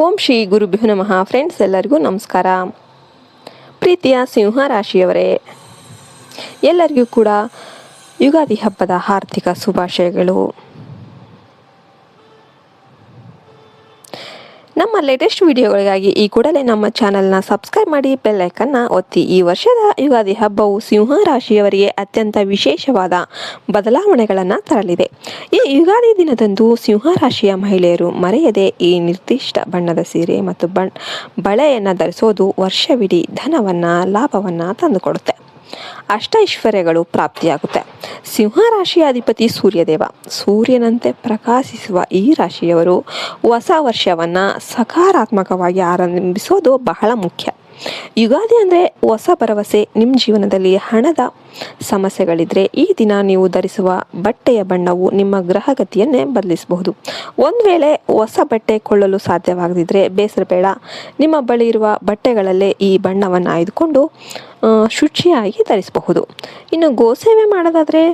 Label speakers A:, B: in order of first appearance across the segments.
A: ಓಂ ಶ್ರೀ ಗುರುಭ್ಯೋ ನಮಃ. ಫ್ರೆಂಡ್ಸ್, ಎಲ್ಲರಿಗೂ ನಮಸ್ಕಾರ. ಪ್ರೀತಿಯ ಸಿಂಹ ರಾಶಿಯವರೇ, ಎಲ್ಲರಿಗೂ ಕೂಡ ಯುಗಾದಿ ಹಬ್ಬದ ಹಾರ್ದಿಕ ಶುಭಾಶಯಗಳು. ನಮ್ಮ ಲೇಟೆಸ್ಟ್ ವಿಡಿಯೋಗಳಿಗಾಗಿ ಈ ಕೂಡಲೇ ನಮ್ಮ ಚಾನೆಲ್ನ ಸಬ್ಸ್ಕ್ರೈಬ್ ಮಾಡಿ, ಬೆಲ್ ಐಕನ್ನ ಒತ್ತಿ. ಈ ವರ್ಷದ ಯುಗಾದಿ ಹಬ್ಬವು ಸಿಂಹ ರಾಶಿಯವರಿಗೆ ಅತ್ಯಂತ ವಿಶೇಷವಾದ ಬದಲಾವಣೆಗಳನ್ನು ತರಲಿದೆ. ಈ ಯುಗಾದಿ ದಿನದಂದು ಸಿಂಹ ರಾಶಿಯ ಮಹಿಳೆಯರು ಮರೆಯದೆ ಈ ನಿರ್ದಿಷ್ಟ ಬಣ್ಣದ ಸೀರೆ ಮತ್ತು ಬಳೆಯನ್ನು ಧರಿಸೋದು ವರ್ಷವಿಡೀ ಧನವನ್ನು, ಲಾಭವನ್ನು ತಂದುಕೊಡುತ್ತೆ. ಅಷ್ಟೈಶ್ವರ್ಯಗಳು ಪ್ರಾಪ್ತಿಯಾಗುತ್ತೆ. ಸಿಂಹ ರಾಶಿಯ ಅಧಿಪತಿ ಸೂರ್ಯದೇವ. ಸೂರ್ಯನಂತೆ ಪ್ರಕಾಶಿಸುವ ಈ ರಾಶಿಯವರು ಹೊಸ ವರ್ಷವನ್ನು ಸಕಾರಾತ್ಮಕವಾಗಿ ಆರಂಭಿಸೋದು ಬಹಳ ಮುಖ್ಯ. ಯುಗಾದಿ ಅಂದರೆ ಹೊಸ ಭರವಸೆ. ನಿಮ್ಮ ಜೀವನದಲ್ಲಿ ಹಣದ ಸಮಸ್ಯೆಗಳಿದ್ರೆ ಈ ದಿನ ನೀವು ಧರಿಸುವ ಬಟ್ಟೆಯ ಬಣ್ಣವು ನಿಮ್ಮ ಗ್ರಹಗತಿಯನ್ನೇ ಬದಲಿಸಬಹುದು. ಒಂದು ವೇಳೆ ಹೊಸ ಬಟ್ಟೆ ಕೊಳ್ಳಲು ಸಾಧ್ಯವಾಗದಿದ್ದರೆ ಬೇಸರ ಬೇಡ. ನಿಮ್ಮ ಬಳಿ ಇರುವ ಬಟ್ಟೆಗಳಲ್ಲೇ ಈ ಬಣ್ಣವನ್ನು ಆಯ್ದುಕೊಂಡು ಶುಚಿಯಾಗಿ ಧರಿಸಬಹುದು. ಇನ್ನು ಗೋಸೇವೆ ಮಾಡೋದಾದರೆ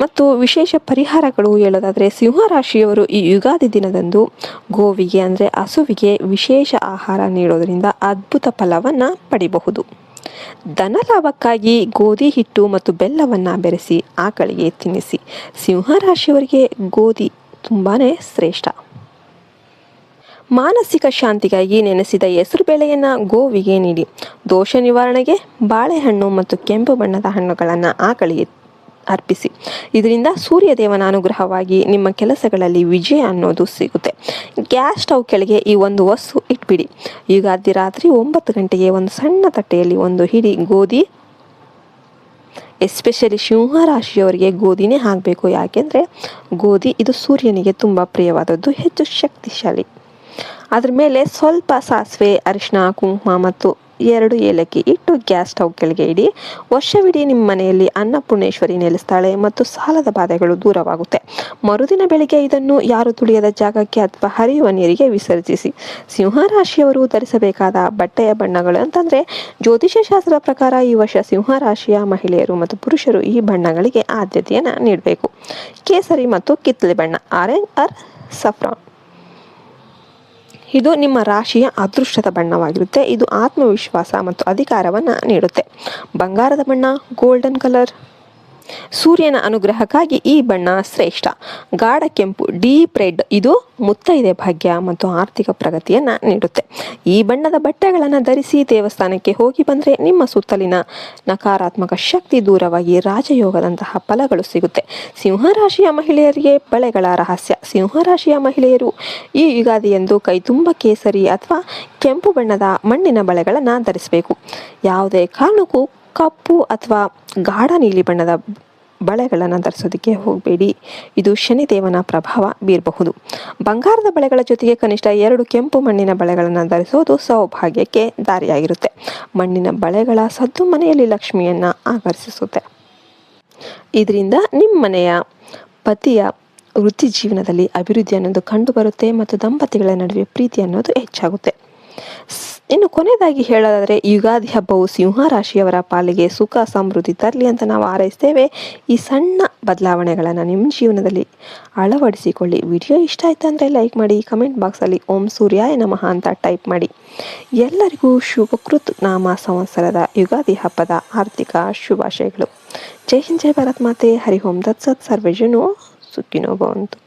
A: ಮತ್ತು ವಿಶೇಷ ಪರಿಹಾರಗಳು ಹೇಳೋದಾದರೆ, ಸಿಂಹ ರಾಶಿಯವರು ಈ ಯುಗಾದಿ ದಿನದಂದು ಗೋವಿಗೆ ಅಂದರೆ ಹಸುವಿಗೆ ವಿಶೇಷ ಆಹಾರ ನೀಡೋದರಿಂದ ಅದ್ಭುತ ಫಲವನ್ನು ಪಡಿಬಹುದು. ಧನ ಲಾಭಕ್ಕಾಗಿ ಗೋಧಿ ಹಿಟ್ಟು ಮತ್ತು ಬೆಲ್ಲವನ್ನು ಬೆರೆಸಿ ಆಕಳಿಗೆ ತಿನ್ನಿಸಿ. ಸಿಂಹ ರಾಶಿಯವರಿಗೆ ಗೋಧಿ ತುಂಬಾ ಶ್ರೇಷ್ಠ. ಮಾನಸಿಕ ಶಾಂತಿಗಾಗಿ ನೆನೆಸಿದ ಹೆಸರು ಬೇಳೆಯನ್ನು ಗೋವಿಗೆ ನೀಡಿ. ದೋಷ ನಿವಾರಣೆಗೆ ಬಾಳೆಹಣ್ಣು ಮತ್ತು ಕೆಂಪು ಬಣ್ಣದ ಹಣ್ಣುಗಳನ್ನು ಆಕಳಿಗೆ ಅರ್ಪಿಸಿ. ಇದರಿಂದ ಸೂರ್ಯದೇವನ ಅನುಗ್ರಹವಾಗಿ ನಿಮ್ಮ ಕೆಲಸಗಳಲ್ಲಿ ವಿಜಯ ಅನ್ನೋದು ಸಿಗುತ್ತೆ. ಗ್ಯಾಸ್ ಸ್ಟವ್ ಕೆಳಗೆ ಈ ಒಂದು ವಸ್ತು ಇಟ್ಬಿಡಿ. ಯುಗಾದಿ ರಾತ್ರಿ 9 ಗಂಟೆಗೆ ಒಂದು ಸಣ್ಣ ತಟ್ಟೆಯಲ್ಲಿ ಒಂದು ಹಿಡಿ ಗೋಧಿ, ಎಸ್ಪೆಷಲಿ ಸಿಂಹ ರಾಶಿಯವರಿಗೆ ಗೋಧಿನೇ ಆಗಬೇಕು. ಯಾಕೆಂದರೆ ಗೋಧಿ ಇದು ಸೂರ್ಯನಿಗೆ ತುಂಬ ಪ್ರಿಯವಾದದ್ದು, ಹೆಚ್ಚು ಶಕ್ತಿಶಾಲಿ. ಅದ್ರ ಮೇಲೆ ಸ್ವಲ್ಪ ಸಾಸಿವೆ, ಅರಿಶಿನ, ಕುಂಕುಮ ಮತ್ತು 2 ಏಲಕ್ಕಿ ಇಟ್ಟು ಗ್ಯಾಸ್ ಸ್ಟವ್ ಕೆಳಗೆ ಇಡಿ. ವರ್ಷವಿಡೀ ನಿಮ್ಮ ಮನೆಯಲ್ಲಿ ಅನ್ನಪೂರ್ಣೇಶ್ವರಿ ನೆಲೆಸ್ತಾಳೆ ಮತ್ತು ಸಾಲದ ಬಾಧೆಗಳು ದೂರವಾಗುತ್ತೆ. ಮರುದಿನ ಬೆಳಿಗ್ಗೆ ಇದನ್ನು ಯಾರು ತುಳಿಯದ ಜಾಗಕ್ಕೆ ಅಥವಾ ಹರಿಯುವ ನೀರಿಗೆ ವಿಸರ್ಜಿಸಿ. ಸಿಂಹ ರಾಶಿಯವರು ಧರಿಸಬೇಕಾದ ಬಟ್ಟೆಯ ಬಣ್ಣಗಳು ಅಂತಂದರೆ, ಜ್ಯೋತಿಷ್ಯ ಶಾಸ್ತ್ರದ ಪ್ರಕಾರ ಈ ವರ್ಷ ಸಿಂಹ ರಾಶಿಯ ಮಹಿಳೆಯರು ಮತ್ತು ಪುರುಷರು ಈ ಬಣ್ಣಗಳಿಗೆ ಆದ್ಯತೆಯನ್ನು ನೀಡಬೇಕು. ಕೇಸರಿ ಮತ್ತು ಕಿತ್ತಳೆ ಬಣ್ಣ, ಆರೆಂಜ್ ಆರ್ ಸಫ್ರಾನ್, ಇದು ನಿಮ್ಮ ರಾಶಿಯ ಅದೃಷ್ಟದ ಬಣ್ಣವಾಗಿರುತ್ತೆ. ಇದು ಆತ್ಮವಿಶ್ವಾಸ ಮತ್ತು ಅಧಿಕಾರವನ್ನು ನೀಡುತ್ತೆ. ಬಂಗಾರದ ಬಣ್ಣ, ಗೋಲ್ಡನ್ ಕಲರ್, ಸೂರ್ಯನ ಅನುಗ್ರಹಕ್ಕಾಗಿ ಈ ಬಣ್ಣ ಶ್ರೇಷ್ಠ. ಗಾಢ ಕೆಂಪು, ಡೀಪ್ ರೆಡ್, ಇದು ಮುತ್ತೈದೆ ಭಾಗ್ಯ ಮತ್ತು ಆರ್ಥಿಕ ಪ್ರಗತಿಯನ್ನು ನೀಡುತ್ತೆ. ಈ ಬಣ್ಣದ ಬಟ್ಟೆಗಳನ್ನು ಧರಿಸಿ ದೇವಸ್ಥಾನಕ್ಕೆ ಹೋಗಿ ಬಂದರೆ ನಿಮ್ಮ ಸುತ್ತಲಿನ ನಕಾರಾತ್ಮಕ ಶಕ್ತಿ ದೂರವಾಗಿ ರಾಜಯೋಗದಂತಹ ಫಲಗಳು ಸಿಗುತ್ತೆ. ಸಿಂಹ ರಾಶಿಯ ಮಹಿಳೆಯರಿಗೆ ಬಳೆಗಳ ರಹಸ್ಯ. ಸಿಂಹ ರಾಶಿಯ ಮಹಿಳೆಯರು ಈ ಯುಗಾದಿಯಂದು ಕೈ ತುಂಬ ಕೇಸರಿ ಅಥವಾ ಕೆಂಪು ಬಣ್ಣದ ಮಣ್ಣಿನ ಬಳೆಗಳನ್ನು ಧರಿಸಬೇಕು. ಯಾವುದೇ ಕಾರಣಕ್ಕೂ ಕಪ್ಪು ಅಥವಾ ಗಾಢ ನೀಲಿ ಬಣ್ಣದ ಬಳೆಗಳನ್ನು ಧರಿಸೋದಕ್ಕೆ ಹೋಗಬೇಡಿ. ಇದು ಶನಿದೇವನ ಪ್ರಭಾವ ಬೀರಬಹುದು. ಬಂಗಾರದ ಬಳೆಗಳ ಜೊತೆಗೆ ಕನಿಷ್ಠ 2 ಕೆಂಪು ಮಣ್ಣಿನ ಬಳೆಗಳನ್ನು ಧರಿಸೋದು ಸೌಭಾಗ್ಯಕ್ಕೆ ದಾರಿಯಾಗಿರುತ್ತೆ. ಮಣ್ಣಿನ ಬಳೆಗಳ ಸದ್ದು ಮನೆಯಲ್ಲಿ ಲಕ್ಷ್ಮಿಯನ್ನು ಆಕರ್ಷಿಸುತ್ತೆ. ಇದರಿಂದ ನಿಮ್ಮ ಮನೆಯ ಪತಿಯ ವೃತ್ತಿ ಜೀವನದಲ್ಲಿ ಅಭಿವೃದ್ಧಿ ಅನ್ನೋದು ಕಂಡು ಬರುತ್ತೆ ಮತ್ತು ದಂಪತಿಗಳ ನಡುವೆ ಪ್ರೀತಿ ಅನ್ನೋದು ಹೆಚ್ಚಾಗುತ್ತೆ. ಇನ್ನು ಕೊನೆಯದಾಗಿ ಹೇಳೋದಾದರೆ, ಯುಗಾದಿ ಹಬ್ಬವು ಸಿಂಹ ರಾಶಿಯವರ ಪಾಲಿಗೆ ಸುಖ ಸಮೃದ್ಧಿ ತರಲಿ ಅಂತ ನಾವು ಹಾರೈಸ್ತೇವೆ. ಈ ಸಣ್ಣ ಬದಲಾವಣೆಗಳನ್ನು ನಿಮ್ಮ ಜೀವನದಲ್ಲಿ ಅಳವಡಿಸಿಕೊಳ್ಳಿ. ವಿಡಿಯೋ ಇಷ್ಟ ಆಯ್ತು ಅಂದರೆ ಲೈಕ್ ಮಾಡಿ, ಕಮೆಂಟ್ ಬಾಕ್ಸಲ್ಲಿ ಓಂ ಸೂರ್ಯಾಯ ನಮಃ ಅಂತ ಟೈಪ್ ಮಾಡಿ. ಎಲ್ಲರಿಗೂ ಶುಭಕೃತ್ ನಾಮ ಸಂವತ್ಸರದ ಯುಗಾದಿ ಹಬ್ಬದ ಆರ್ಥಿಕ ಶುಭಾಶಯಗಳು. ಜೈ ಹಿಂದ್, ಜೈ ಭಾರತ್ ಮಾತೆ. ಹರಿ ಓಂ ತತ್ಸತ್. ಸರ್ವೇ ಜನೋ ಸುಖಿನೋ ಭವಂತು.